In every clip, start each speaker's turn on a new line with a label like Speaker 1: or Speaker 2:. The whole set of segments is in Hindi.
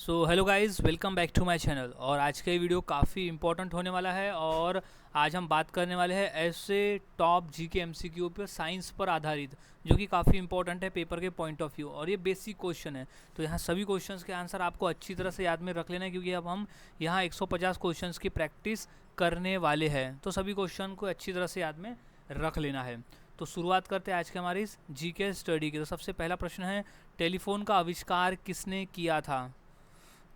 Speaker 1: So hello guys, welcome back to my channel. और आज का ये वीडियो काफ़ी इंपॉर्टेंट होने वाला है। और आज हम बात करने वाले हैं ऐसे टॉप जी के एमसीक्यू पर साइंस पर आधारित, जो कि काफ़ी इंपॉर्टेंट है पेपर के पॉइंट ऑफ व्यू। और ये बेसिक क्वेश्चन है, तो यहाँ सभी क्वेश्चंस के आंसर आपको अच्छी तरह से याद में रख लेना है, क्योंकि अब हम यहाँ 150 क्वेश्चंस की प्रैक्टिस करने वाले हैं। तो सभी क्वेश्चन को अच्छी तरह से याद में रख लेना है। तो शुरुआत करते हैं आज के हमारी इस जी के स्टडी की। तो सबसे पहला प्रश्न है, टेलीफोन का आविष्कार किसने किया था?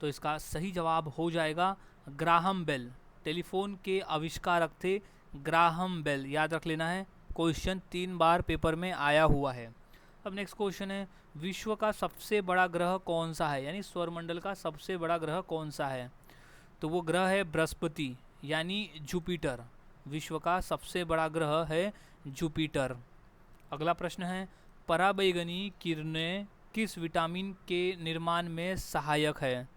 Speaker 1: तो इसका सही जवाब हो जाएगा ग्राहम बेल। टेलीफोन के आविष्कारक थे ग्राहम बेल, याद रख लेना है। क्वेश्चन 3 बार पेपर में आया हुआ है। अब नेक्स्ट क्वेश्चन है, विश्व का सबसे बड़ा ग्रह कौन सा है, यानी सौरमंडल का सबसे बड़ा ग्रह कौन सा है? तो वो ग्रह है बृहस्पति, यानी जुपिटर। विश्व का सबसे बड़ा ग्रह है जुपिटर। अगला प्रश्न है, पराबैंगनी किरणें किस विटामिन के निर्माण में सहायक है?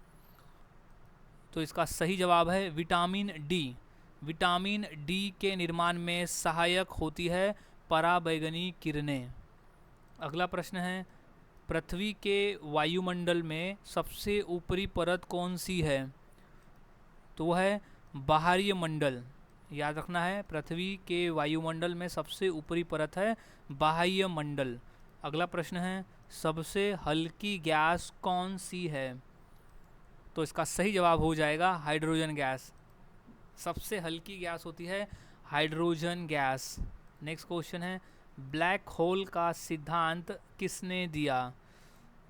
Speaker 1: तो इसका सही जवाब है विटामिन डी। विटामिन डी के निर्माण में सहायक होती है पराबैंगनी किरणें। अगला प्रश्न है, पृथ्वी के वायुमंडल में सबसे ऊपरी परत कौन सी है? तो वह है बाह्य मंडल। याद रखना है, पृथ्वी के वायुमंडल में सबसे ऊपरी परत है बाह्य मंडल। अगला प्रश्न है, सबसे हल्की गैस कौन सी है? तो इसका सही जवाब हो जाएगा हाइड्रोजन गैस। सबसे हल्की गैस होती है हाइड्रोजन गैस। नेक्स्ट क्वेश्चन है, ब्लैक होल का सिद्धांत किसने दिया?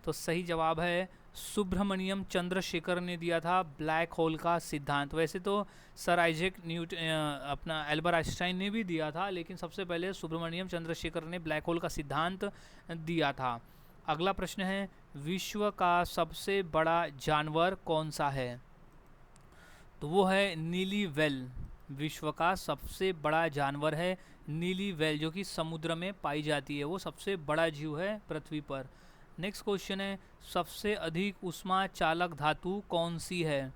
Speaker 1: तो सही जवाब है सुब्रमण्यम चंद्रशेखर ने दिया था ब्लैक होल का सिद्धांत। वैसे तो सर आइजैक अपना एल्बर्ट आइंस्टाइन ने भी दिया था, लेकिन सबसे पहले सुब्रमण्यम चंद्रशेखर ने ब्लैक होल का सिद्धांत दिया था। अगला प्रश्न है, विश्व का सबसे बड़ा जानवर कौन सा है? तो वो है नीली व्हेल। विश्व का सबसे बड़ा जानवर है नीली व्हेल, जो कि समुद्र में पाई जाती है। वो सबसे बड़ा जीव है पृथ्वी पर। नेक्स्ट क्वेश्चन है, सबसे अधिक ऊष्मा चालक धातु कौन सी है?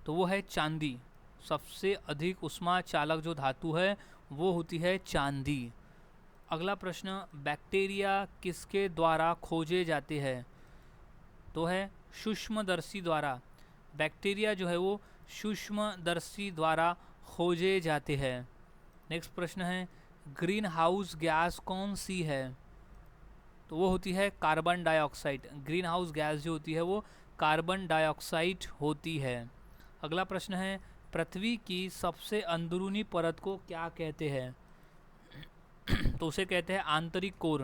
Speaker 1: तो वो है चांदी। सबसे अधिक ऊष्मा चालक जो धातु है वो होती है चांदी। अगला प्रश्न, बैक्टीरिया किसके द्वारा खोजे जाते हैं? तो है सूक्ष्मदर्शी द्वारा। बैक्टीरिया जो है वो सूक्ष्मदर्शी द्वारा खोजे जाते हैं। नेक्स्ट प्रश्न है, ग्रीन हाउस गैस कौन सी है? तो वो होती है carbon dioxide. Green house gas जो होती है वो कार्बन डाइऑक्साइड होती है। अगला प्रश्न है, पृथ्वी की सबसे अंदरूनी परत को क्या कहते हैं? तो उसे कहते हैं आंतरिक कोर।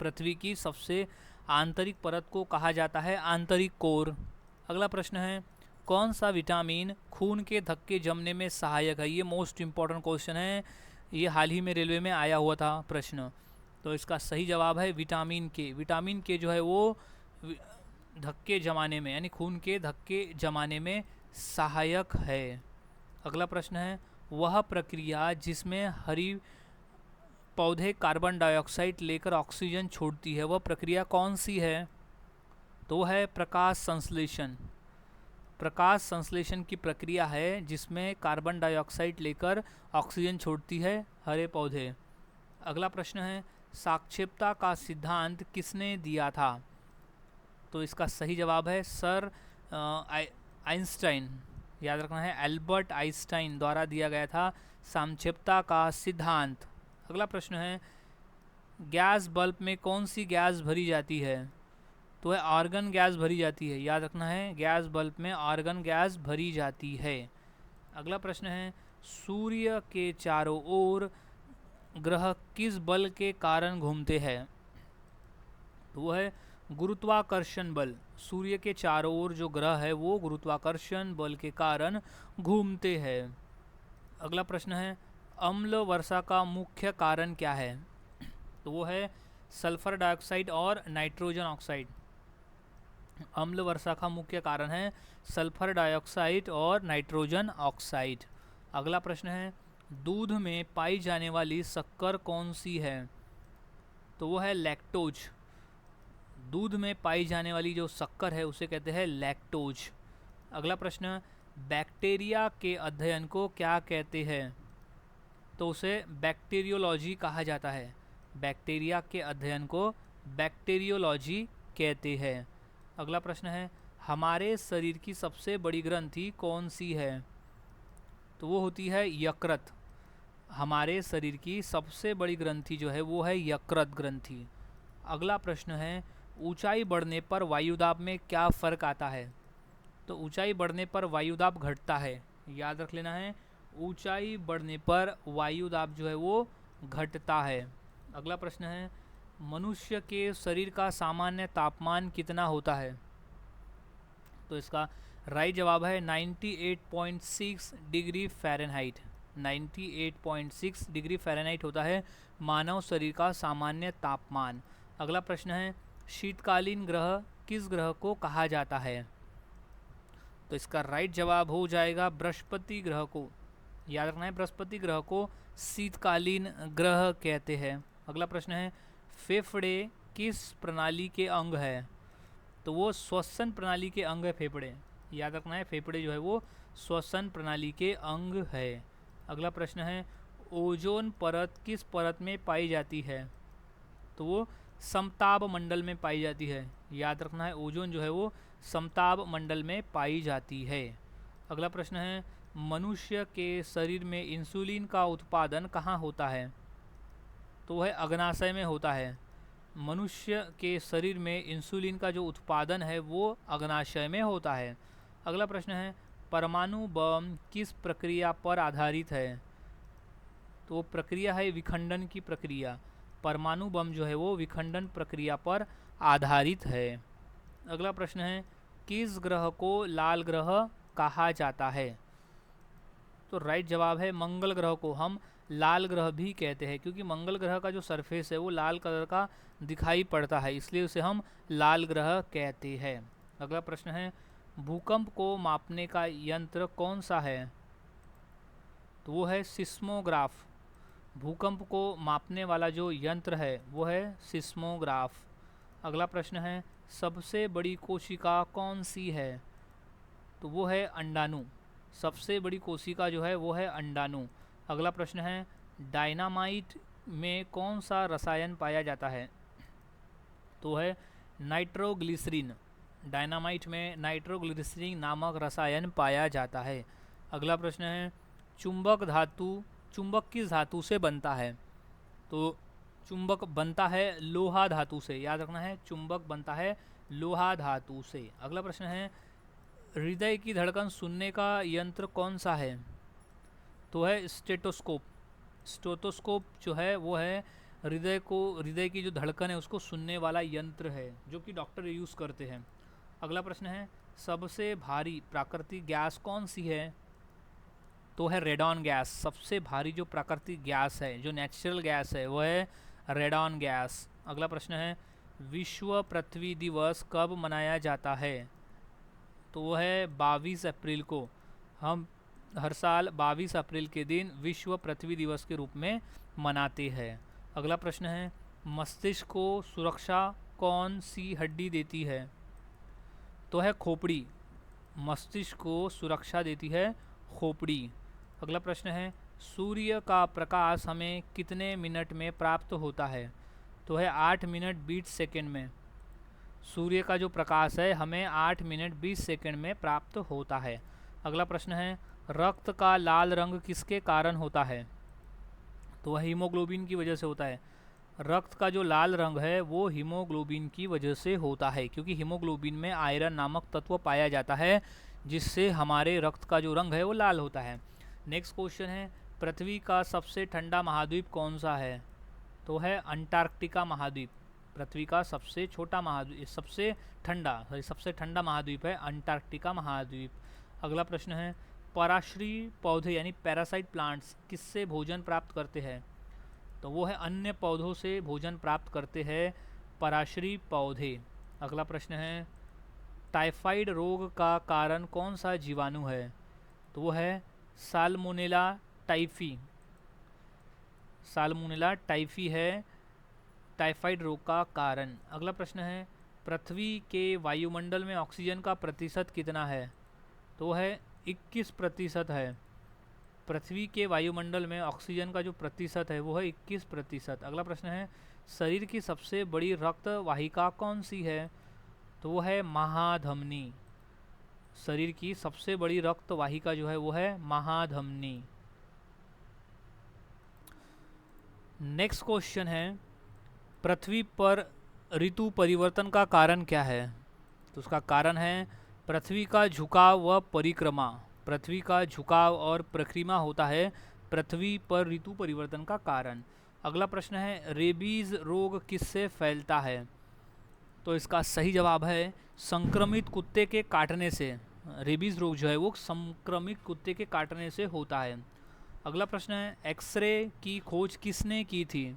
Speaker 1: पृथ्वी की सबसे आंतरिक परत को कहा जाता है आंतरिक कोर। अगला प्रश्न है, कौन सा विटामिन खून के धक्के जमने में सहायक है? ये मोस्ट इम्पॉर्टेंट क्वेश्चन है, ये हाल ही में रेलवे में आया हुआ था प्रश्न। तो इसका सही जवाब है विटामिन के। विटामिन के जो है वो धक्के जमाने में, यानी खून के धक्के जमाने में सहायक है। अगला प्रश्न है, वह प्रक्रिया जिसमें हरी पौधे कार्बन डाइऑक्साइड लेकर ऑक्सीजन छोड़ती है, वह प्रक्रिया कौन सी है? तो है प्रकाश संश्लेषण। प्रकाश संश्लेषण की प्रक्रिया है जिसमें कार्बन डाइऑक्साइड लेकर ऑक्सीजन छोड़ती है हरे पौधे। अगला प्रश्न है, सापेक्षता का सिद्धांत किसने दिया था? तो इसका सही जवाब है सर आइंस्टाइन। याद रखना है, एल्बर्ट आइंस्टाइन द्वारा दिया गया था सापेक्षता का सिद्धांत। अगला प्रश्न है, गैस बल्ब में कौन सी गैस भरी जाती है? तो है आर्गन गैस भरी जाती है। याद रखना है, गैस बल्ब में आर्गन गैस भरी जाती है। अगला प्रश्न है, सूर्य के चारों ओर ग्रह किस बल के कारण घूमते हैं? तो वो है गुरुत्वाकर्षण बल। सूर्य के चारों ओर जो ग्रह है वो गुरुत्वाकर्षण बल के कारण घूमते हैं। अगला प्रश्न है, अम्ल वर्षा का मुख्य कारण क्या है? तो वो है सल्फर डाइऑक्साइड और नाइट्रोजन ऑक्साइड। अम्ल वर्षा का मुख्य कारण है सल्फर डाइऑक्साइड और नाइट्रोजन ऑक्साइड। अगला प्रश्न है, दूध में पाई जाने वाली शक्कर कौन सी है? तो वो है लैक्टोज। दूध में पाई जाने वाली जो शक्कर है उसे कहते हैं लैक्टोज। अगला प्रश्न, बैक्टीरिया के अध्ययन को क्या कहते हैं? तो उसे बैक्टीरियोलॉजी कहा जाता है। बैक्टीरिया के अध्ययन को बैक्टीरियोलॉजी कहते हैं। अगला प्रश्न है हमारे शरीर की सबसे बड़ी ग्रंथि कौन सी है? तो वो होती है यकृत। हमारे शरीर की सबसे बड़ी ग्रंथि जो है वो है यकृत ग्रंथि। अगला प्रश्न है ऊंचाई बढ़ने पर वायुदाब में क्या फ़र्क आता है? तो ऊंचाई बढ़ने पर वायुदाब घटता है, याद रख लेना है। ऊंचाई बढ़ने पर वायुदाब जो है वो घटता है। अगला प्रश्न है मनुष्य के शरीर का सामान्य तापमान कितना होता है? तो इसका राइट जवाब है 98.6 डिग्री फ़ारेनहाइट। 98.6 डिग्री फ़ारेनहाइट होता है मानव शरीर का सामान्य तापमान। अगला प्रश्न है शीतकालीन ग्रह किस ग्रह को कहा जाता है? तो इसका राइट जवाब हो जाएगा बृहस्पति ग्रह को। याद रखना है बृहस्पति ग्रह को शीतकालीन ग्रह कहते हैं। अगला प्रश्न है फेफड़े किस प्रणाली के अंग है? तो वो श्वसन प्रणाली के अंग है फेफड़े। याद रखना है फेफड़े जो है वो श्वसन प्रणाली के अंग है। अगला प्रश्न है ओजोन परत किस परत में पाई जाती है? तो वो समताप मंडल में पाई जाती है। याद रखना है ओजोन जो है वो समताप मंडल में पाई जाती है। अगला प्रश्न है मनुष्य के शरीर में इंसुलिन का उत्पादन कहाँ होता है? तो वह अग्नाशय में होता है। मनुष्य के शरीर में इंसुलिन का जो उत्पादन है वो अग्नाशय में होता है। अगला प्रश्न है परमाणु बम किस प्रक्रिया पर आधारित है? तो वो प्रक्रिया है विखंडन की प्रक्रिया। परमाणु बम जो है वो विखंडन प्रक्रिया पर आधारित है। अगला प्रश्न है किस ग्रह को लाल ग्रह कहा जाता है? तो राइट जवाब है मंगल ग्रह को हम लाल ग्रह भी कहते हैं, क्योंकि मंगल ग्रह का जो सरफेस है वो लाल कलर का दिखाई पड़ता है, इसलिए उसे हम लाल ग्रह कहते हैं। अगला प्रश्न है भूकंप को मापने का यंत्र कौन सा है? तो वो है सिस्मोग्राफ। भूकंप को मापने वाला जो यंत्र है वो है सिस्मोग्राफ। अगला प्रश्न है सबसे बड़ी कोशिका कौन सी है? तो वो है अंडाणु। सबसे बड़ी कोशिका जो है वो है अंडाणु। अगला प्रश्न है डायनामाइट में कौन सा रसायन पाया जाता है? तो है नाइट्रोग्लिसरीन। डायनामाइट में नाइट्रोग्लिसरीन नामक रसायन पाया जाता है। अगला प्रश्न है चुंबक किस धातु से बनता है? तो चुंबक बनता है लोहा धातु से। याद रखना है चुंबक बनता है लोहा धातु से। अगला प्रश्न है हृदय की धड़कन सुनने का यंत्र कौन सा है? तो है स्टेटोस्कोप। स्टेटोस्कोप जो है वो है हृदय की जो धड़कन है उसको सुनने वाला यंत्र है जो कि डॉक्टर यूज़ करते हैं। अगला प्रश्न है सबसे भारी प्राकृतिक गैस कौन सी है? तो है रेडॉन गैस। सबसे भारी जो प्राकृतिक गैस है, जो नेचुरल गैस है, वो है रेडॉन गैस। अगला प्रश्न है विश्व पृथ्वी दिवस कब मनाया जाता है? तो वो है 22 अप्रैल को। हम हर साल 22 अप्रैल के दिन विश्व पृथ्वी दिवस के रूप में मनाते हैं। अगला प्रश्न है मस्तिष्क को सुरक्षा कौन सी हड्डी देती है? तो है खोपड़ी। मस्तिष्क को सुरक्षा देती है खोपड़ी। अगला प्रश्न है सूर्य का प्रकाश हमें कितने मिनट में प्राप्त होता है? तो है 8 मिनट 20 सेकेंड में। सूर्य का जो प्रकाश है हमें 8 मिनट 20 सेकेंड में प्राप्त होता है। अगला प्रश्न है रक्त का लाल रंग किसके कारण होता है? तो वह हीमोग्लोबिन की वजह से होता है। रक्त का जो लाल रंग है वो हीमोग्लोबिन की वजह से होता है, क्योंकि हीमोग्लोबिन में आयरन नामक तत्व पाया जाता है जिससे हमारे रक्त का जो रंग है वो लाल होता है। नेक्स्ट क्वेश्चन है पृथ्वी का सबसे ठंडा महाद्वीप कौन सा है? तो है अंटार्कटिका महाद्वीप। पृथ्वी का सबसे ठंडा महाद्वीप है अंटार्कटिका महाद्वीप। अगला प्रश्न है पराश्री पौधे यानी पैरासाइट प्लांट्स किससे भोजन प्राप्त करते हैं? तो वो है अन्य पौधों से भोजन प्राप्त करते हैं पराश्री पौधे। अगला प्रश्न है टाइफाइड रोग का कारण कौन सा जीवाणु है? तो वो है साल्मोनेला टाइफी। साल्मोनेला टाइफी है टाइफाइड रोग का कारण। अगला प्रश्न है पृथ्वी के वायुमंडल में ऑक्सीजन का प्रतिशत कितना है? तो है 21% है। पृथ्वी के वायुमंडल में ऑक्सीजन का जो प्रतिशत है वो है 21%। अगला प्रश्न है शरीर की सबसे बड़ी रक्त वाहिका कौन सी है? तो वो है महाधमनी। शरीर की सबसे बड़ी रक्त वाहिका जो है वो है महाधमनी। नेक्स्ट क्वेश्चन है, पृथ्वी पर ऋतु परिवर्तन का कारण क्या है? तो उसका कारण है पृथ्वी का झुकाव व परिक्रमा। पृथ्वी का झुकाव और परिक्रमा होता है पृथ्वी पर ऋतु परिवर्तन का कारण। अगला प्रश्न है, रेबीज रोग किससे फैलता है? तो इसका सही जवाब है संक्रमित कुत्ते के काटने से। रेबीज रोग जो है वो संक्रमित कुत्ते के काटने से होता है। अगला प्रश्न है, एक्सरे की खोज किसने की थी?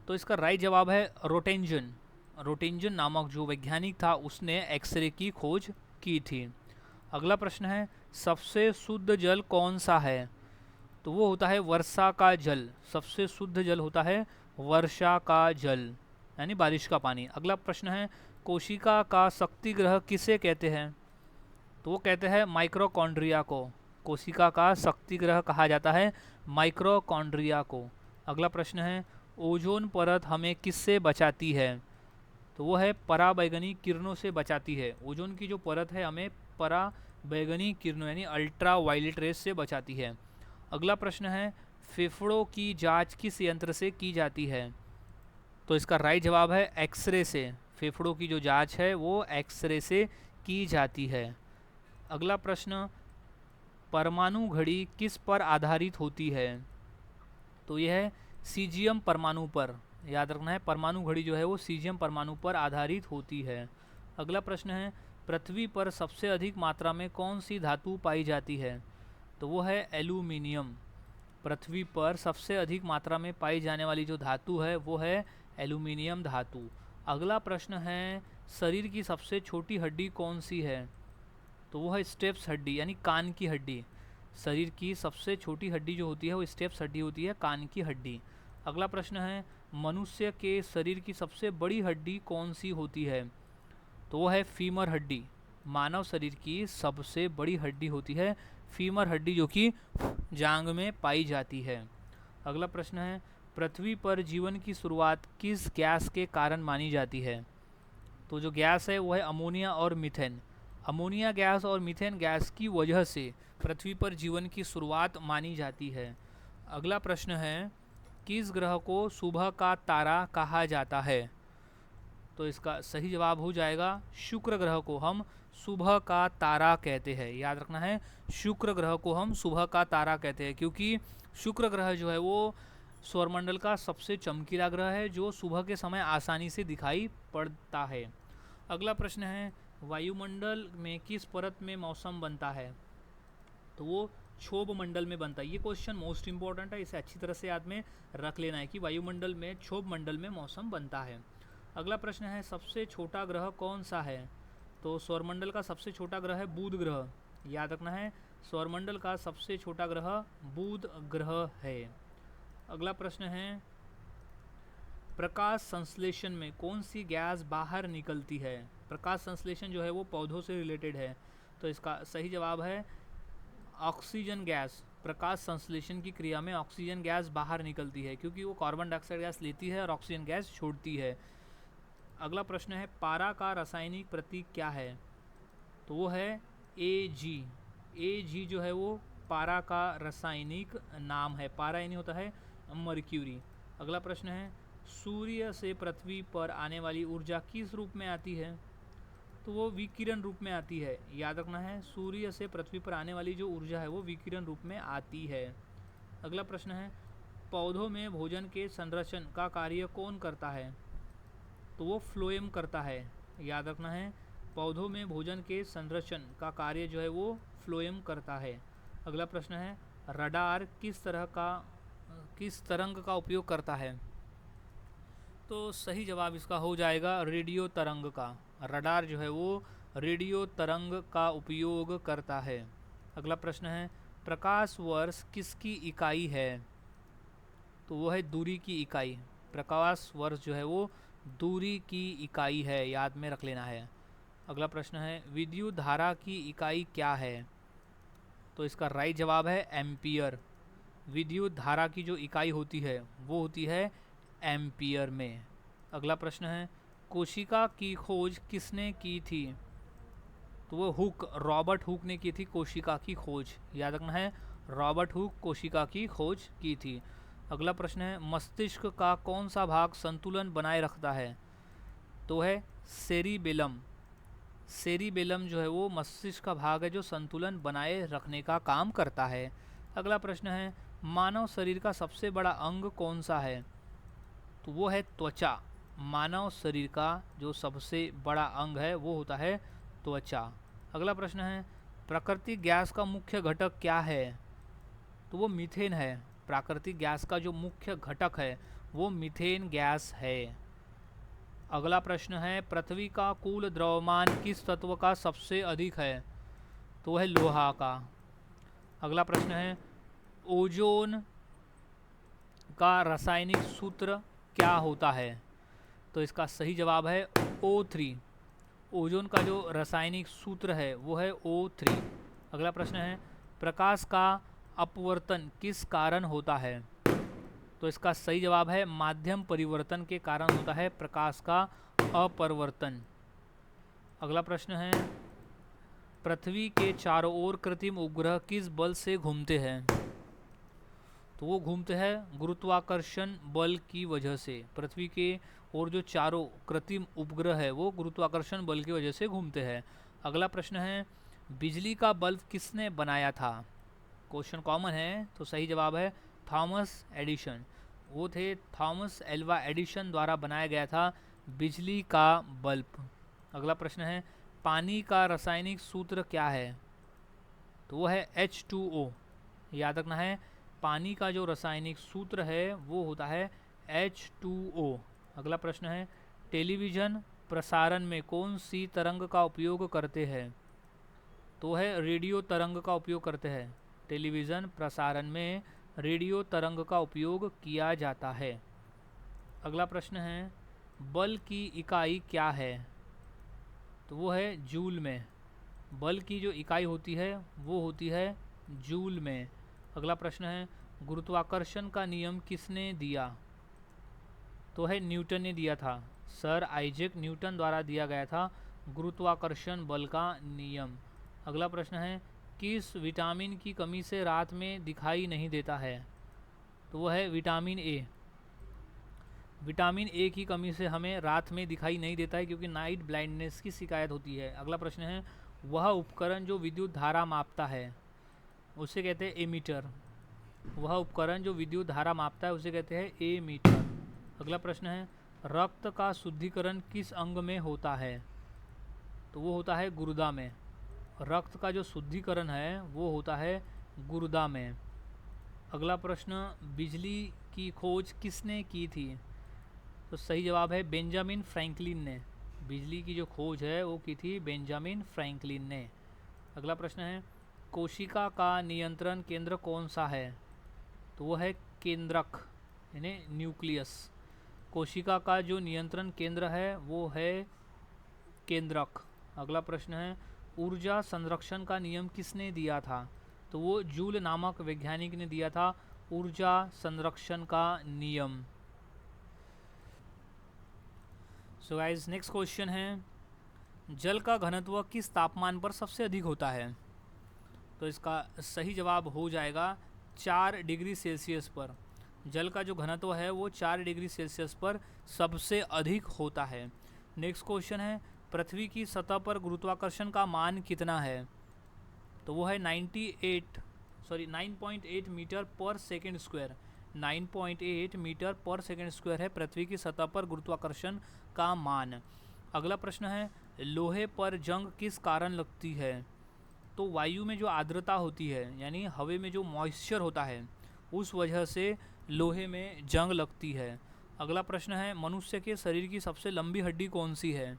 Speaker 1: तो इसका राइट जवाब है रोटेंजन। रोटेंजन नामक जो वैज्ञानिक था उसने एक्सरे की खोज की थी। अगला प्रश्न है, सबसे शुद्ध जल कौन सा है? तो वो होता है वर्षा का जल। सबसे शुद्ध जल होता है वर्षा का जल, यानी बारिश का पानी। अगला प्रश्न है, कोशिका का शक्ति ग्रह किसे कहते हैं? तो वो कहते हैं माइक्रोकॉन्ड्रिया को। कोशिका का शक्ति ग्रह कहा जाता है माइक्रोकॉन्ड्रिया को। अगला प्रश्न है, ओजोन परत हमें किससे बचाती है? तो वो है पराबैंगनी किरणों से बचाती है। ओजोन की जो परत है हमें पराबैंगनी किरणों यानी अल्ट्रा वायलेट रेस से बचाती है। अगला प्रश्न है, फेफड़ों की जांच किस यंत्र से की जाती है? तो इसका राइट जवाब है एक्सरे से। फेफड़ों की जो जांच है वो एक्सरे से की जाती है। अगला प्रश्न, परमाणु घड़ी किस पर आधारित होती है? तो यह है सीजियम परमाणु पर। याद रखना है, परमाणु घड़ी जो है वो सीजियम परमाणु पर आधारित होती है। अगला प्रश्न है, पृथ्वी पर सबसे अधिक मात्रा में कौन सी धातु पाई जाती है? तो वो है एल्यूमिनियम। पृथ्वी पर सबसे अधिक मात्रा में पाई जाने वाली जो धातु है वो है एल्यूमिनियम धातु। अगला प्रश्न है, शरीर की सबसे छोटी हड्डी कौन सी है? तो वो है स्टेप्स हड्डी यानी कान की हड्डी। शरीर की सबसे छोटी हड्डी जो होती है वो स्टेप्स हड्डी होती है, कान की हड्डी। अगला प्रश्न है, मनुष्य के शरीर की सबसे बड़ी हड्डी कौन सी होती है? तो वो है फीमर हड्डी। मानव शरीर की सबसे बड़ी हड्डी होती है फीमर हड्डी, जो कि जांग में पाई जाती है। अगला प्रश्न है, पृथ्वी पर जीवन की शुरुआत किस गैस के कारण मानी जाती है? तो जो गैस है वो है अमोनिया और मीथेन। अमोनिया गैस और मीथेन गैस की वजह से पृथ्वी पर जीवन की शुरुआत मानी जाती है। अगला प्रश्न है, किस ग्रह को सुबह का तारा कहा जाता है? तो इसका सही जवाब हो जाएगा शुक्र ग्रह को हम सुबह का तारा कहते हैं। याद रखना है, शुक्र ग्रह को हम सुबह का तारा कहते हैं, क्योंकि शुक्र ग्रह जो है वो सौरमंडल का सबसे चमकीला ग्रह है जो सुबह के समय आसानी से दिखाई पड़ता है। अगला प्रश्न है, वायुमंडल में किस परत में मौसम बनता है? तो वो क्षोभ मंडल में बनता है। ये क्वेश्चन मोस्ट इंपॉर्टेंट है, इसे अच्छी तरह से याद में रख लेना है कि वायुमंडल में क्षोभ मंडल में मौसम बनता है। अगला प्रश्न है, सबसे छोटा ग्रह कौन सा है? तो सौरमंडल का सबसे छोटा ग्रह है बुध ग्रह। याद रखना है, सौरमंडल का सबसे छोटा ग्रह बुध ग्रह है। अगला प्रश्न है, प्रकाश संश्लेषण में कौन सी गैस बाहर निकलती है? प्रकाश संश्लेषण जो है वो पौधों से रिलेटेड है, तो इसका सही जवाब है ऑक्सीजन गैस। प्रकाश संश्लेषण की क्रिया में ऑक्सीजन गैस बाहर निकलती है, क्योंकि वो कार्बन डाइऑक्साइड गैस लेती है और ऑक्सीजन गैस छोड़ती है। अगला प्रश्न है, पारा का रासायनिक प्रतीक क्या है? तो वो है Ag। Ag जो है वो पारा का रासायनिक नाम है। पारा यानी होता है मर्क्यूरी। अगला प्रश्न है, सूर्य से पृथ्वी पर आने वाली ऊर्जा किस रूप में आती है? तो वो विकिरण रूप में आती है। याद रखना है, सूर्य से पृथ्वी पर आने वाली जो ऊर्जा है वो विकिरण रूप में आती है। अगला प्रश्न है, पौधों में भोजन के संरक्षण का कार्य कौन करता है? तो वो फ्लोएम करता है। याद रखना है, पौधों में भोजन के संरक्षण का कार्य जो है वो फ्लोएम करता है। अगला प्रश्न है, रडार किस तरंग का उपयोग करता है? तो सही जवाब इसका हो जाएगा रेडियो तरंग का। रडार जो है वो रेडियो तरंग का उपयोग करता है। अगला प्रश्न है, प्रकाश वर्ष किसकी इकाई है? तो वो है दूरी की इकाई। प्रकाश वर्ष जो है वो दूरी की इकाई है, याद में रख लेना है। अगला प्रश्न है, विद्युत धारा की इकाई क्या है? तो इसका राइट जवाब है एम्पियर। विद्युत धारा की जो इकाई होती है वो होती है एम्पियर में। अगला प्रश्न है, कोशिका की खोज किसने की थी? तो वो रॉबर्ट हुक ने की थी कोशिका की खोज, याद रखना है, रॉबर्ट हुक कोशिका की खोज की थी। अगला प्रश्न है, मस्तिष्क का कौन सा भाग संतुलन बनाए रखता है? तो है सेरिबेलम। सेरिबेलम जो है वो मस्तिष्क का भाग है जो संतुलन बनाए रखने का काम करता है। अगला प्रश्न है, मानव शरीर का सबसे बड़ा अंग कौन सा है? तो वो है त्वचा। मानव शरीर का जो सबसे बड़ा अंग है वो होता है त्वचा। अगला प्रश्न है, प्राकृतिक गैस का मुख्य घटक क्या है? तो वो मीथेन है। प्राकृतिक गैस का जो मुख्य घटक है वो मीथेन गैस है। अगला प्रश्न है, पृथ्वी का कुल द्रव्यमान किस तत्व का सबसे अधिक है? तो है लोहा का। अगला प्रश्न है, ओजोन का रासायनिक सूत्र क्या होता है? तो इसका सही जवाब है O3। ओजोन का जो रासायनिक सूत्र है वो है O3। अगला प्रश्न है, प्रकाश का अपवर्तन किस कारण होता है? तो इसका सही जवाब है माध्यम परिवर्तन के कारण होता है प्रकाश का अपवर्तन। अगला प्रश्न है, पृथ्वी के चारों ओर कृत्रिम उपग्रह किस बल से घूमते हैं? तो वो घूमते हैं गुरुत्वाकर्षण बल की वजह से। पृथ्वी के और जो चारों कृत्रिम उपग्रह है वो गुरुत्वाकर्षण बल की वजह से घूमते हैं। अगला प्रश्न है, बिजली का बल्ब किसने बनाया था? क्वेश्चन कॉमन है, तो सही जवाब है थॉमस एडिशन। वो थे थॉमस एल्वा एडिशन द्वारा बनाया गया था बिजली का बल्ब। अगला प्रश्न है, पानी का रासायनिक सूत्र क्या है? तो वो है H2O। याद रखना है, पानी का जो रासायनिक सूत्र है वो होता है H2O। अगला प्रश्न है, टेलीविज़न प्रसारण में कौन सी तरंग का उपयोग करते हैं? तो है रेडियो तरंग का उपयोग करते हैं। टेलीविज़न प्रसारण में रेडियो तरंग का उपयोग किया जाता है। अगला प्रश्न है, बल की इकाई क्या है? तो वो है जूल में। बल की जो इकाई होती है वो होती है जूल में। अगला प्रश्न है, गुरुत्वाकर्षण का नियम किसने दिया? तो है न्यूटन ने दिया था। सर आइजैक न्यूटन द्वारा दिया गया था गुरुत्वाकर्षण बल का नियम। अगला प्रश्न है, किस विटामिन की कमी से रात में दिखाई नहीं देता है? तो वो है विटामिन ए। विटामिन ए की कमी से हमें रात में दिखाई नहीं देता है क्योंकि नाइट ब्लाइंडनेस की शिकायत होती है। अगला प्रश्न है, वह उपकरण जो विद्युत धारा मापता है उसे कहते हैं एमीटर। वह उपकरण जो विद्युत धारा मापता है उसे कहते हैं एमीटर। अगला प्रश्न है, रक्त का शुद्धिकरण किस अंग में होता है? तो वो होता है गुर्दा में। रक्त का जो शुद्धिकरण है वो होता है गुर्दा में। अगला प्रश्न, बिजली की खोज किसने की थी? तो सही जवाब है बेंजामिन फ्रैंकलिन ने। बिजली की जो खोज है वो की थी बेंजामिन फ्रैंकलिन ने। अगला प्रश्न है, कोशिका का नियंत्रण केंद्र कौन सा है? तो वो है केंद्रक यानी न्यूक्लियस। कोशिका का जो नियंत्रण केंद्र है वो है केंद्रक। अगला प्रश्न है, ऊर्जा संरक्षण का नियम किसने दिया था? तो वो जूल नामक वैज्ञानिक ने दिया था ऊर्जा संरक्षण का नियम। सो गाइस, नेक्स्ट क्वेश्चन है, जल का घनत्व किस तापमान पर सबसे अधिक होता है? तो इसका सही जवाब हो जाएगा 4 डिग्री सेल्सियस पर। जल का जो घनत्व है वो 4 डिग्री सेल्सियस पर सबसे अधिक होता है। नेक्स्ट क्वेश्चन है, पृथ्वी की सतह पर गुरुत्वाकर्षण का मान कितना है? तो वो है 9.8 मीटर पर सेकेंड स्क्वायर। 9.8 मीटर पर सेकेंड स्क्वायर है पृथ्वी की सतह पर गुरुत्वाकर्षण का मान। अगला प्रश्न है, लोहे पर जंग किस कारण लगती है? तो वायु में जो आर्द्रता होती है यानी हवा में जो मॉइस्चर होता है उस वजह से लोहे में जंग लगती है। अगला प्रश्न है, मनुष्य के शरीर की सबसे लंबी हड्डी कौन सी है?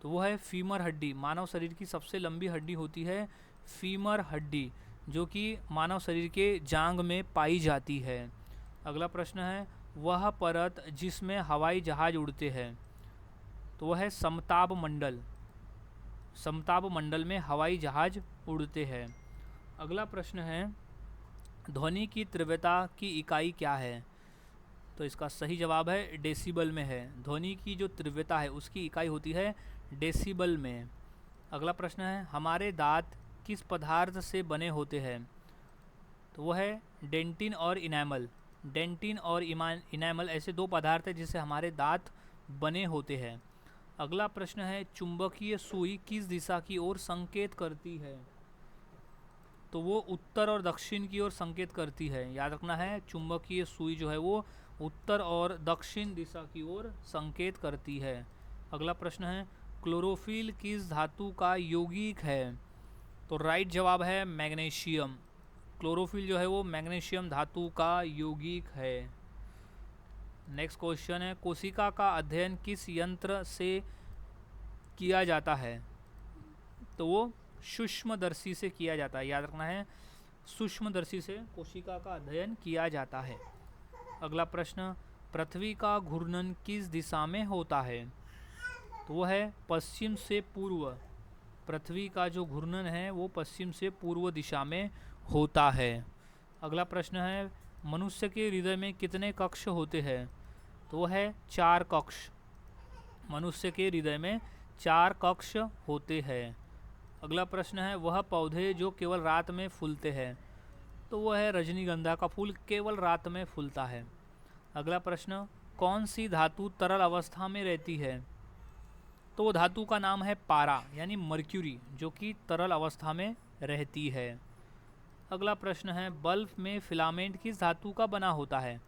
Speaker 1: तो वो है फीमर हड्डी। मानव शरीर की सबसे लंबी हड्डी होती है फीमर हड्डी, जो कि मानव शरीर के जांघ में पाई जाती है। अगला प्रश्न है, वह परत जिसमें हवाई जहाज उड़ते हैं? तो वह है समताप मंडल। समताप मंडल में हवाई जहाज उड़ते हैं। अगला प्रश्न है, ध्वनि की तीव्रता की इकाई क्या है? तो इसका सही जवाब है डेसिबल में है। ध्वनि की जो तीव्रता है उसकी इकाई होती है डेसिबल में। अगला प्रश्न है, हमारे दांत किस पदार्थ से बने होते हैं? तो वो है डेंटिन और इनेमल। डेंटिन और इनेमल ऐसे दो पदार्थ हैं जिससे हमारे दांत बने होते हैं। अगला प्रश्न है, चुंबकीय सुई किस दिशा की ओर संकेत करती है? तो वो उत्तर और दक्षिण की ओर संकेत करती है। याद रखना है, चुंबकीय सुई जो है वो उत्तर और दक्षिण दिशा की ओर संकेत करती है। अगला प्रश्न है, क्लोरोफिल किस धातु का यौगिक है? तो राइट जवाब है मैग्नीशियम। क्लोरोफिल जो है वो मैग्नीशियम धातु का यौगिक है। नेक्स्ट क्वेश्चन है, कोशिका का अध्ययन किस यंत्र से किया जाता है? तो वो सूक्ष्मदर्शी से किया जाता है। याद रखना है, सूक्ष्मदर्शी से कोशिका का अध्ययन किया जाता है। अगला प्रश्न, पृथ्वी का घूर्णन किस दिशा में होता है? तो वो है पश्चिम से पूर्व। पृथ्वी का जो घूर्णन है वो पश्चिम से पूर्व दिशा में होता है। अगला प्रश्न है, मनुष्य के हृदय में कितने कक्ष होते हैं? तो वो है 4 कक्ष। मनुष्य के हृदय में 4 कक्ष होते हैं। अगला प्रश्न है, वह पौधे जो केवल रात में फूलते हैं? तो वो है रजनीगंधा का फूल केवल रात में फूलता है। अगला प्रश्न, कौन सी धातु तरल अवस्था में रहती है? तो वो धातु का नाम है पारा यानी मर्क्यूरी, जो कि तरल अवस्था में रहती है। अगला प्रश्न है, बल्ब में फिलामेंट किस धातु का बना होता है?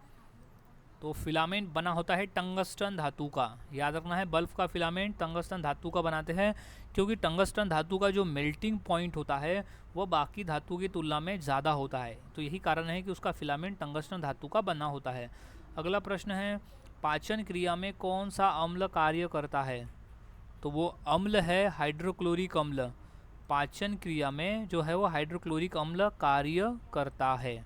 Speaker 1: तो फिलामेंट बना होता है टंगस्टन धातु का। याद रखना है, बल्ब का फिलामेंट टंगस्टन धातु का बनाते हैं, क्योंकि टंगस्टन धातु का जो मेल्टिंग पॉइंट होता है वह बाकी धातु की तुलना में ज़्यादा होता है, तो यही कारण है कि उसका फिलामेंट टंगस्टन धातु का बना होता है। अगला प्रश्न है, पाचन क्रिया में कौन सा अम्ल कार्य करता है? तो वो अम्ल है हाइड्रोक्लोरिक अम्ल। पाचन क्रिया में जो है वो हाइड्रोक्लोरिक अम्ल कार्य करता है।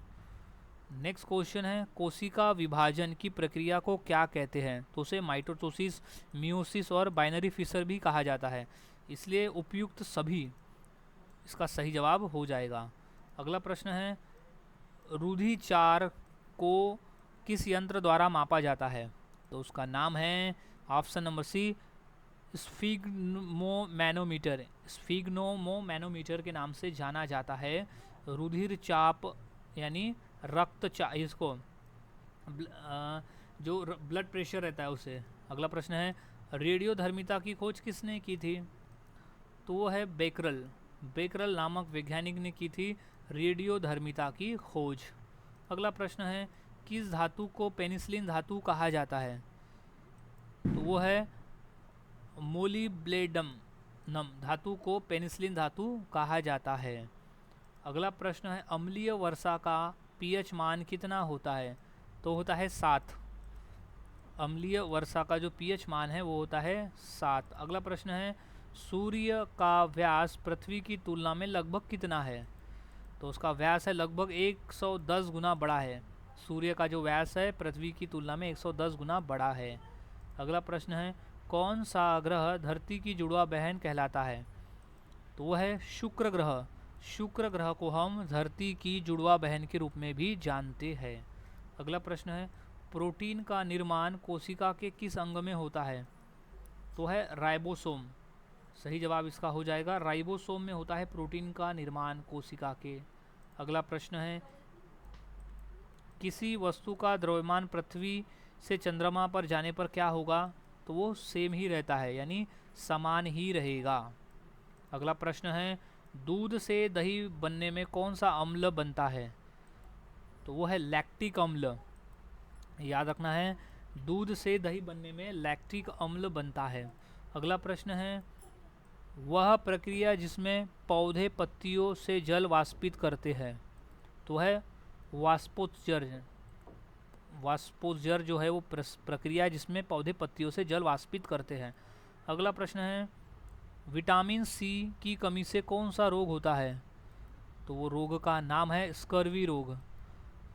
Speaker 1: नेक्स्ट क्वेश्चन है, कोशिका विभाजन की प्रक्रिया को क्या कहते हैं? तो उसे माइटोसिस, मियोसिस और बाइनरी फिशर भी कहा जाता है, इसलिए उपयुक्त सभी इसका सही जवाब हो जाएगा। अगला प्रश्न है, रुधिचार को किस यंत्र द्वारा मापा जाता है? तो उसका नाम है option number C, sphygmomanometer. Sphygmomanometer के नाम से जाना जाता है। रुधिर चाप यानी रक्तचाप, इसको जो ब्लड प्रेशर रहता है उसे। अगला प्रश्न है, रेडियोधर्मिता की खोज किसने की थी? तो वो है बेकरल। बेकरल नामक वैज्ञानिक ने की थी रेडियोधर्मिता की खोज। अगला प्रश्न है, किस धातु को पेनिसिलिन धातु कहा जाता है? तो वो है मोलिब्लेडनम धातु को पेनिसिलिन धातु कहा जाता है। अगला प्रश्न है, अम्लीय वर्षा का पीएच मान कितना होता है? तो होता है 7। अम्लीय वर्षा का जो पीएच मान है वो होता है 7। अगला प्रश्न है, सूर्य का व्यास पृथ्वी की तुलना में लगभग कितना है? तो उसका व्यास है लगभग 110 गुना बड़ा है। सूर्य का जो व्यास है पृथ्वी की तुलना में 110 गुना बड़ा है। अगला प्रश्न है, कौन सा ग्रह धरती की जुड़वा बहन कहलाता है? तो वह है शुक्र ग्रह। शुक्र ग्रह को हम धरती की जुड़वा बहन के रूप में भी जानते हैं। अगला प्रश्न है, प्रोटीन का निर्माण कोशिका के किस अंग में होता है? तो है राइबोसोम। सही जवाब इसका हो जाएगा, राइबोसोम में होता है प्रोटीन का निर्माण कोशिका के। अगला प्रश्न है, किसी वस्तु का द्रव्यमान पृथ्वी से चंद्रमा पर जाने पर क्या होगा? तो वो सेम ही रहता है यानी समान ही रहेगा। अगला प्रश्न है, दूध से दही बनने में कौन सा अम्ल बनता है? तो वो है लैक्टिक अम्ल। याद रखना है, दूध से दही बनने में लैक्टिक अम्ल बनता है। अगला प्रश्न है, वह प्रक्रिया जिसमें पौधे पत्तियों से जल वाष्पित करते हैं? तो है वाष्पोत्सर्जन। वाष्पोत्सर्जन जो है वो प्रक्रिया जिसमें पौधे पत्तियों से जल वाष्पित करते हैं। अगला प्रश्न है, विटामिन सी की कमी से कौन सा रोग होता है? तो वो रोग का नाम है स्कर्वी रोग।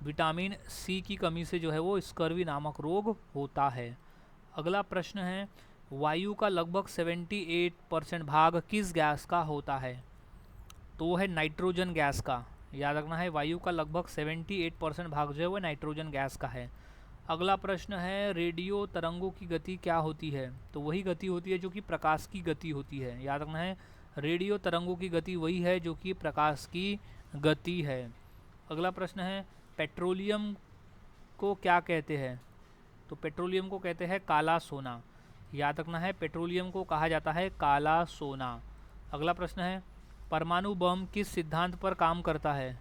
Speaker 1: विटामिन सी की कमी से जो है वो स्कर्वी नामक रोग होता है। अगला प्रश्न है, वायु का लगभग 78% भाग किस गैस का होता है? तो वो है नाइट्रोजन गैस का। याद रखना है, वायु का लगभग 78% भाग जो है वो नाइट्रोजन गैस का है। अगला प्रश्न है रेडियो तरंगों की गति क्या होती है? तो वही गति होती है जो कि प्रकाश की गति होती है। याद रखना है, रेडियो तरंगों की गति वही है जो कि प्रकाश की गति है। अगला प्रश्न है पेट्रोलियम को क्या कहते हैं? तो पेट्रोलियम को कहते हैं काला सोना। याद रखना है, पेट्रोलियम को कहा जाता है काला सोना। अगला प्रश्न है परमाणु बम किस सिद्धांत पर काम करता है?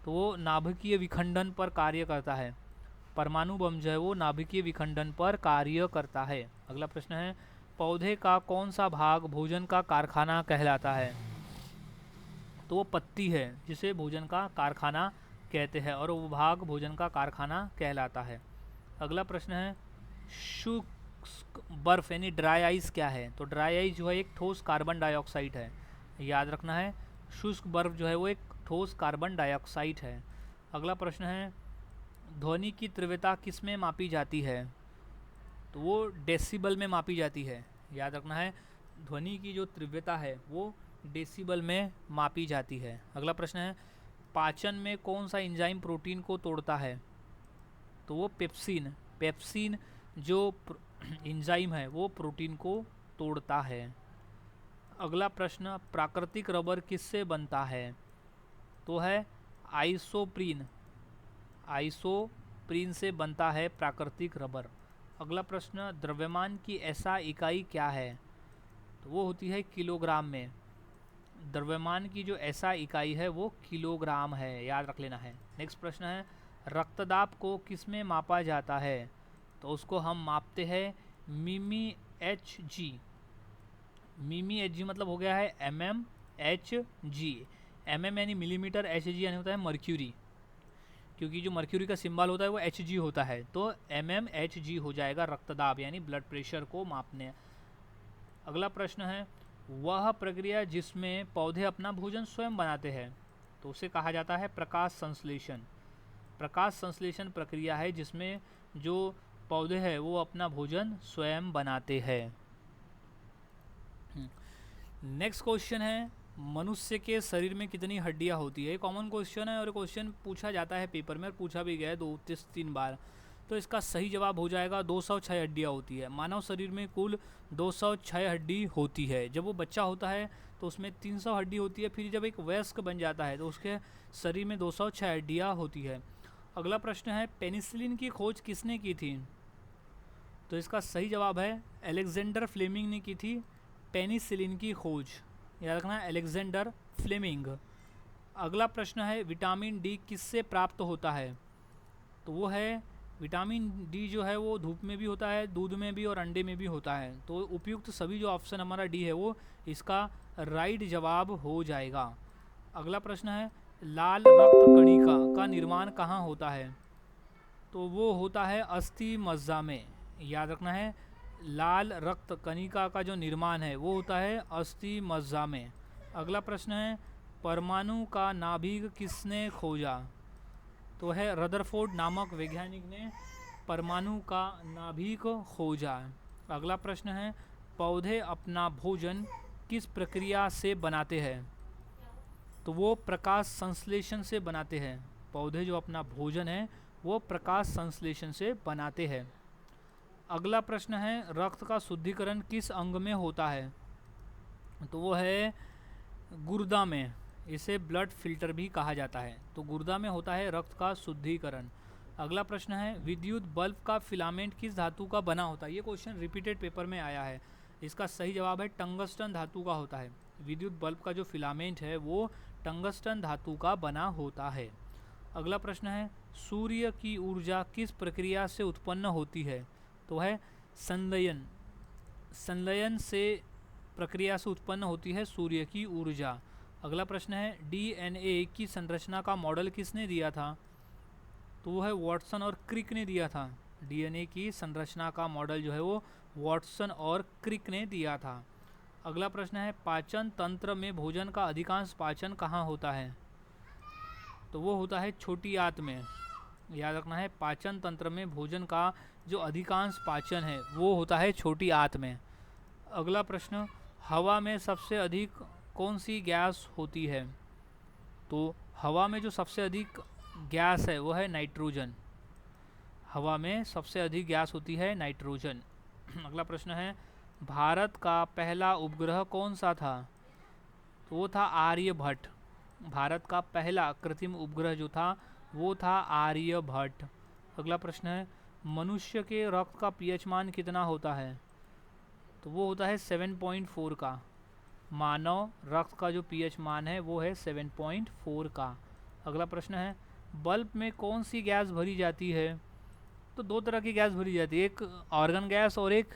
Speaker 1: तो वो नाभिकीय विखंडन पर कार्य करता है। परमाणु बम जो है वो नाभिकीय विखंडन पर कार्य करता है। अगला प्रश्न है पौधे का कौन सा भाग भोजन का कारखाना कहलाता है? तो वो पत्ती है जिसे भोजन का कारखाना कहते हैं और वो भाग भोजन का कारखाना कहलाता है। अगला प्रश्न है शुष्क बर्फ यानी ड्राई आइस क्या है? तो ड्राई आइस जो है एक ठोस कार्बन डाइऑक्साइड है। याद रखना है, शुष्क बर्फ जो है वो एक ठोस कार्बन डाइऑक्साइड है। अगला प्रश्न है ध्वनि की तीव्रता किस में मापी जाती है? तो वो डेसिबल में मापी जाती है। याद रखना है, ध्वनि की जो तीव्रता है वो डेसिबल में मापी जाती है। अगला प्रश्न है पाचन में कौन सा एंजाइम प्रोटीन को तोड़ता है? तो वो पेप्सिन। पेप्सिन जो एंजाइम है वो प्रोटीन को तोड़ता है। अगला प्रश्न प्राकृतिक रबर किससे बनता है? तो है आइसोप्रीन। आइसोप्रीन से बनता है प्राकृतिक रबर। अगला प्रश्न द्रव्यमान की ऐसा इकाई क्या है? तो वो होती है किलोग्राम में। द्रव्यमान की जो ऐसा इकाई है वो किलोग्राम है, याद रख लेना है। नेक्स्ट प्रश्न है रक्तदाब को किस में मापा जाता है? तो उसको हम मापते हैं मिमी एच जी। मिमी एच जी मतलब हो गया है mmHg। mm यानी मिलीमीटर, Hg यानी होता है मर्क्यूरी, क्योंकि जो मर्क्यूरी का सिंबल होता है वो Hg होता है, तो mmHg हो जाएगा रक्तदाब यानी ब्लड प्रेशर को मापने। अगला प्रश्न है वह प्रक्रिया जिसमें पौधे अपना भोजन स्वयं बनाते हैं, तो उसे कहा जाता है प्रकाश संश्लेषण। प्रकाश संश्लेषण प्रक्रिया है जिसमें जो पौधे हैं वो अपना भोजन स्वयं बनाते हैं। नेक्स्ट क्वेश्चन है मनुष्य के शरीर में कितनी हड्डियां होती है? कॉमन क्वेश्चन है और क्वेश्चन पूछा जाता है पेपर में, पूछा भी गया है 2-3 बार। तो इसका सही जवाब हो जाएगा 206 हड्डियां होती है। मानव शरीर में कुल 206 हड्डी होती है। जब वो बच्चा होता है तो उसमें 300 हड्डी होती है, फिर जब एक वयस्क बन जाता है तो उसके शरीर में 206 हड्डियाँ होती है। अगला प्रश्न है पेनिसिलिन की खोज किसने की थी? तो इसका सही जवाब है अलेक्जेंडर फ्लेमिंग ने की थी पेनिसिलिन की खोज। याद रखना है अलेक्जेंडर फ्लेमिंग। अगला प्रश्न है विटामिन डी किससे प्राप्त होता है? तो वो है विटामिन डी जो है वो धूप में भी होता है, दूध में भी और अंडे में भी होता है। तो उपयुक्त सभी जो ऑप्शन हमारा डी है वो इसका राइट जवाब हो जाएगा। अगला प्रश्न है लाल रक्त कणिका का निर्माण कहाँ होता है? तो वो होता है अस्थि मज्जा में। याद रखना है लाल रक्त कणिका का जो निर्माण है वो होता है अस्थि मज्जा में। अगला प्रश्न है परमाणु का नाभिक किसने खोजा? तो है रदरफोर्ड नामक वैज्ञानिक ने परमाणु का नाभिक खोजा। अगला प्रश्न है पौधे अपना भोजन किस प्रक्रिया से बनाते हैं? तो वो प्रकाश संश्लेषण से बनाते हैं। पौधे जो अपना भोजन है वो प्रकाश संश्लेषण से बनाते हैं। अगला प्रश्न है रक्त का शुद्धिकरण किस अंग में होता है? तो वो है गुर्दा में। इसे ब्लड फिल्टर भी कहा जाता है। तो गुर्दा में होता है रक्त का शुद्धिकरण। अगला प्रश्न है विद्युत बल्ब का फिलामेंट किस धातु का बना होता है? ये क्वेश्चन रिपीटेड पेपर में आया है। इसका सही जवाब है टंगस्टन धातु का होता है। विद्युत बल्ब का जो फिलामेंट है वो टंगस्टन धातु का बना होता है। अगला प्रश्न है सूर्य की ऊर्जा किस प्रक्रिया से उत्पन्न होती है? तो है संलयन। संलयन से प्रक्रिया से उत्पन्न होती है सूर्य की ऊर्जा। अगला प्रश्न है डीएनए की संरचना का मॉडल किसने दिया था? तो वो है वॉटसन और क्रिक ने दिया था। डीएनए की संरचना का मॉडल जो है वो वॉटसन और क्रिक ने दिया था। अगला प्रश्न है पाचन तंत्र में भोजन का अधिकांश पाचन कहाँ होता है? तो वो होता है छोटी आंत में। याद रखना है पाचन तंत्र में भोजन का जो अधिकांश पाचन है वो होता है छोटी आंत में। अगला प्रश्न हवा में सबसे अधिक कौन सी गैस होती है? तो हवा में जो सबसे अधिक गैस है वो है नाइट्रोजन। हवा में सबसे अधिक गैस होती है नाइट्रोजन। अगला प्रश्न है, भारत का पहला उपग्रह कौन सा था? तो वो था आर्यभट्ट। भारत का पहला कृत्रिम उपग्रह जो था वो था आर्यभट्ट। अगला प्रश्न है, मनुष्य के रक्त का पीएच मान कितना होता है? तो वो होता है 7.4 का। मानव रक्त का जो पीएच मान है वो है 7.4 का। अगला प्रश्न है, बल्ब में कौन सी गैस भरी जाती है? तो दो तरह की गैस भरी जाती है, एक ऑर्गन गैस और एक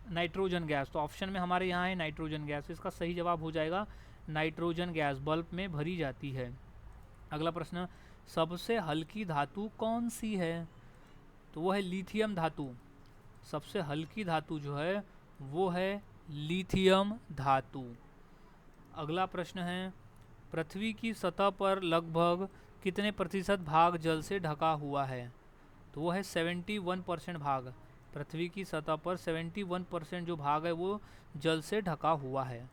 Speaker 1: नाइट्रोजन गैस। तो ऑप्शन में हमारे यहाँ है नाइट्रोजन गैस, इसका सही जवाब हो जाएगा नाइट्रोजन गैस बल्ब में भरी जाती है। अगला प्रश्न, सबसे हल्की धातु कौन सी है? तो वो है लिथियम धातु। सबसे हल्की धातु जो है वो है लिथियम धातु। अगला प्रश्न है, पृथ्वी की सतह पर लगभग कितने प्रतिशत भाग जल से ढका हुआ है? तो वो है 71% भाग। पृथ्वी की सतह पर 71% जो भाग है वो जल से ढका हुआ है।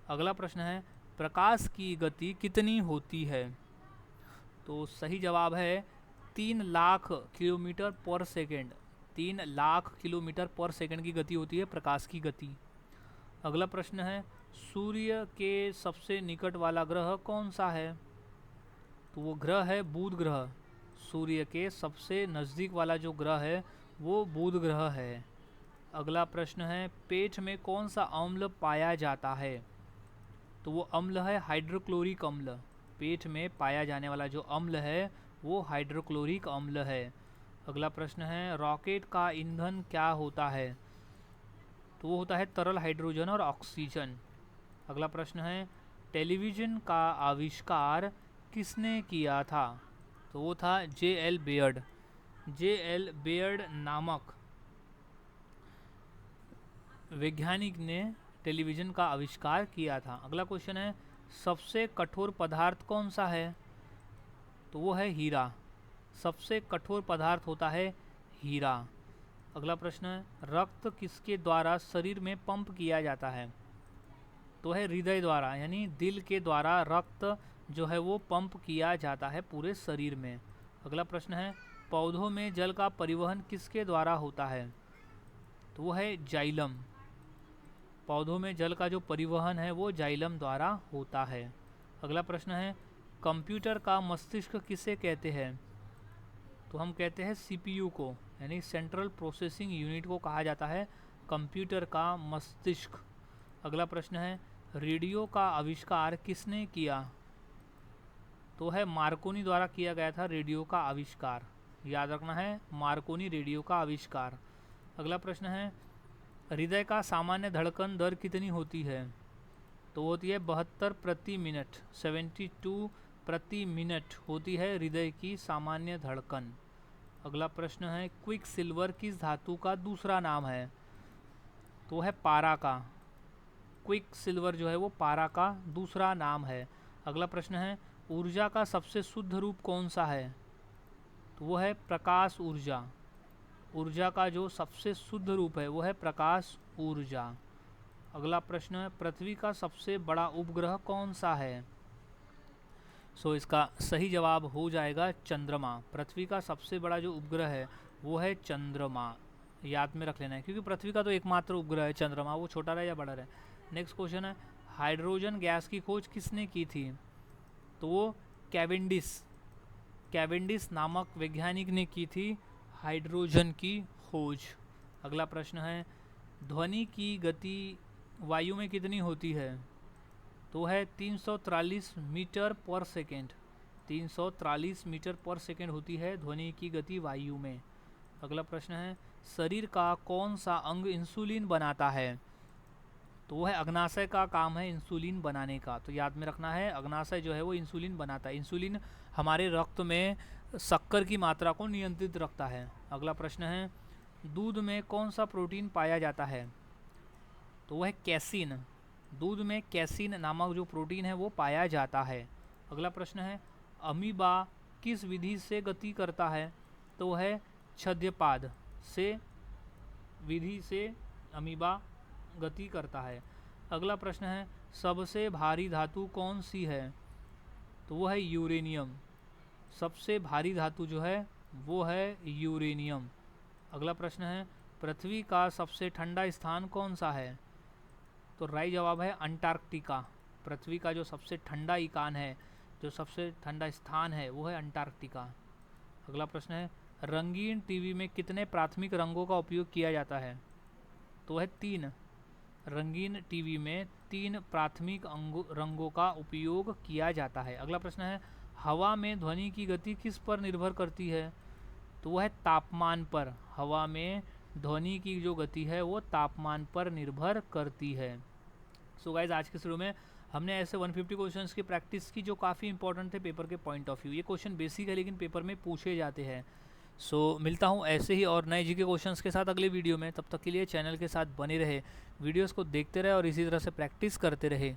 Speaker 1: अगला प्रश्न है, प्रकाश की गति कितनी होती है? तो सही जवाब है 3 लाख किलोमीटर पर सेकेंड। 3 लाख किलोमीटर पर सेकेंड की गति होती है प्रकाश की गति। अगला प्रश्न है, सूर्य के सबसे निकट वाला ग्रह कौन सा है? तो वो ग्रह है बुध ग्रह। सूर्य के सबसे नज़दीक वाला जो ग्रह है वो बुध ग्रह है। अगला प्रश्न है, पेट में कौन सा अम्ल पाया जाता है? तो वो अम्ल है हाइड्रोक्लोरिक अम्ल। पेट में पाया जाने वाला जो अम्ल है वो हाइड्रोक्लोरिक अम्ल है। अगला प्रश्न है, रॉकेट का ईंधन क्या होता है? तो वो होता है तरल हाइड्रोजन और ऑक्सीजन। अगला प्रश्न है, टेलीविज़न का आविष्कार किसने किया था? तो वो था J.L. बेयर्ड। J.L. बेयर्ड नामक वैज्ञानिक ने टेलीविज़न का आविष्कार किया था। अगला क्वेश्चन है, सबसे कठोर पदार्थ कौन सा है? तो वो है हीरा। सबसे कठोर पदार्थ होता है हीरा। अगला प्रश्न है, रक्त किसके द्वारा शरीर में पंप किया जाता है? तो है हृदय द्वारा, यानी दिल के द्वारा रक्त जो है वो पंप किया जाता है पूरे शरीर में। अगला प्रश्न है, पौधों में जल का परिवहन किसके द्वारा होता है? तो वो है जाइलम। पौधों में जल का जो परिवहन है वो जाइलम द्वारा होता है। अगला प्रश्न है, कंप्यूटर का मस्तिष्क किसे कहते हैं? तो हम कहते हैं CPU को, यानी सेंट्रल प्रोसेसिंग यूनिट को कहा जाता है कंप्यूटर का मस्तिष्क। अगला प्रश्न है, रेडियो का आविष्कार किसने किया? तो है मार्कोनी द्वारा किया गया था रेडियो का आविष्कार। याद रखना है, मार्कोनी रेडियो का आविष्कार। अगला प्रश्न है, हृदय का सामान्य धड़कन दर कितनी होती है? तो होती है 72 प्रति मिनट। 72 प्रति मिनट होती है हृदय की सामान्य धड़कन। अगला प्रश्न है, क्विक सिल्वर किस धातु का दूसरा नाम है? तो है पारा का। क्विक सिल्वर जो है वो पारा का दूसरा नाम है। अगला प्रश्न है, ऊर्जा का सबसे शुद्ध रूप कौन सा है? तो वो है प्रकाश ऊर्जा। ऊर्जा का जो सबसे शुद्ध रूप है वो है प्रकाश ऊर्जा। अगला प्रश्न है, पृथ्वी का सबसे बड़ा उपग्रह कौन सा है? सो इसका सही जवाब हो जाएगा चंद्रमा। पृथ्वी का सबसे बड़ा जो उपग्रह है वो है चंद्रमा। याद में रख लेना है, क्योंकि पृथ्वी का तो एकमात्र उपग्रह है चंद्रमा, वो छोटा रहे या बड़ा रहे। नेक्स्ट क्वेश्चन है, हाइड्रोजन गैस की खोज किसने की थी? तो वो कैवेंडिस नामक वैज्ञानिक ने की थी हाइड्रोजन की खोज। अगला प्रश्न है, ध्वनि की गति वायु में कितनी होती है? तो है 343 मीटर पर सेकेंड। 343 मीटर पर सेकेंड होती है ध्वनि की गति वायु में। अगला प्रश्न है, शरीर का कौन सा अंग इंसुलिन बनाता है? तो वो है अग्नाशय का काम है इंसुलिन बनाने का। तो याद में रखना है, अग्नाशय जो है वो इंसुलिन बनाता है। इंसुलिन हमारे रक्त में शक्कर की मात्रा को नियंत्रित रखता है। अगला प्रश्न है, दूध में कौन सा प्रोटीन पाया जाता है? तो वह है कैसीन। दूध में कैसीन नामक जो प्रोटीन है वो पाया जाता है। अगला प्रश्न है, अमीबा किस विधि से गति करता है? तो वह है छद्यपाद से विधि से अमीबा गति करता है। अगला प्रश्न है, सबसे भारी धातु कौन सी है? तो वो है यूरेनियम। सबसे भारी धातु जो है वो है यूरेनियम। अगला प्रश्न है पृथ्वी का सबसे ठंडा स्थान कौन सा है? तो राइट जवाब है अंटार्कटिका। पृथ्वी का जो सबसे ठंडा इकान है, जो सबसे ठंडा स्थान है, वो है अंटार्कटिका। अगला प्रश्न है रंगीन टीवी में कितने प्राथमिक रंगों का उपयोग किया जाता है? तो है 3। रंगीन टीवी में 3 प्राथमिक रंगों का उपयोग किया जाता है। अगला प्रश्न है हवा में ध्वनि की गति किस पर निर्भर करती है? तो वह है तापमान पर। हवा में ध्वनि की जो गति है वो तापमान पर निर्भर करती है। सो गाइज आज के शुरू में हमने ऐसे 150 क्वेश्चंस की प्रैक्टिस की जो काफ़ी इंपॉर्टेंट थे पेपर के पॉइंट ऑफ व्यू। ये क्वेश्चन बेसिक है लेकिन पेपर में पूछे जाते हैं। सो मिलता हूँ ऐसे ही और नए जीके क्वेश्चंस के साथ अगले वीडियो में। तब तक के लिए चैनल के साथ बने रहे, वीडियोस को देखते रहे और इसी तरह से प्रैक्टिस करते रहे।